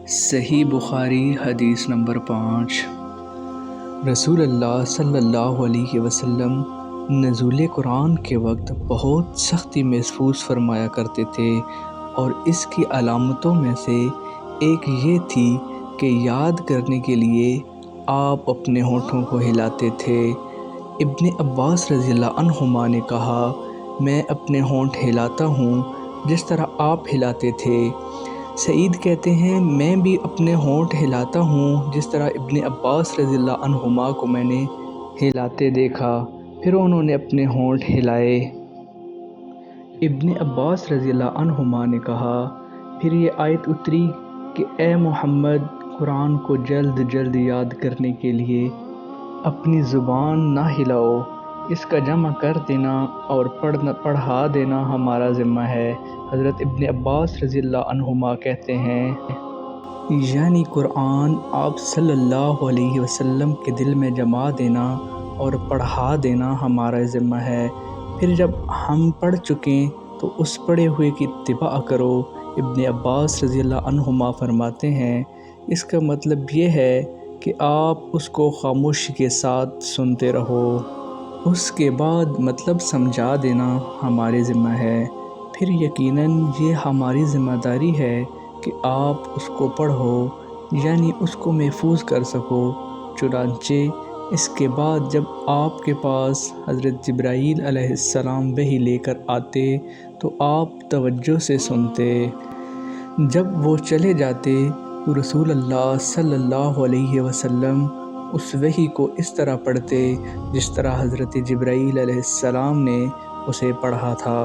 صحیح بخاری حدیث نمبر 5۔ رسول اللہ صلی اللہ علیہ وسلم نزول قرآن کے وقت بہت سختی محسوس فرمایا کرتے تھے، اور اس کی علامتوں میں سے ایک یہ تھی کہ یاد کرنے کے لیے آپ اپنے ہونٹوں کو ہلاتے تھے۔ ابن عباس رضی اللہ عنہما نے کہا، میں اپنے ہونٹ ہلاتا ہوں جس طرح آپ ہلاتے تھے۔ سعید کہتے ہیں، میں بھی اپنے ہونٹ ہلاتا ہوں جس طرح ابن عباس رضی اللہ عنہما کو میں نے ہلاتے دیکھا۔ پھر انہوں نے اپنے ہونٹ ہلائے۔ ابن عباس رضی اللہ عنہما نے کہا، پھر یہ آیت اتری کہ اے محمد، قرآن کو جلد جلد یاد کرنے کے لیے اپنی زبان نہ ہلاؤ، اس کا جمع کر دینا اور پڑھا دینا ہمارا ذمہ ہے۔ حضرت ابن عباس رضی اللہ عنہما کہتے ہیں، یعنی قرآن آپ صلی اللہ علیہ وسلم کے دل میں جما دینا اور پڑھا دینا ہمارا ذمہ ہے۔ پھر جب ہم پڑھ چکیں تو اس پڑھے ہوئے کی اتباع کرو۔ ابن عباس رضی اللہ عنہما فرماتے ہیں، اس کا مطلب یہ ہے کہ آپ اس کو خاموشی کے ساتھ سنتے رہو، اس کے بعد مطلب سمجھا دینا ہمارے ذمہ ہے۔ پھر یقیناً یہ ہماری ذمہ داری ہے کہ آپ اس کو پڑھو، یعنی اس کو محفوظ کر سکو۔ چنانچہ اس کے بعد جب آپ کے پاس حضرت جبرائیل علیہ السلام وحی لے کر آتے تو آپ توجہ سے سنتے۔ جب وہ چلے جاتے تو رسول اللہ صلی اللہ علیہ وسلم اس وحی کو اس طرح پڑھتے جس طرح حضرت جبرائیل علیہ السلام نے اسے پڑھا تھا۔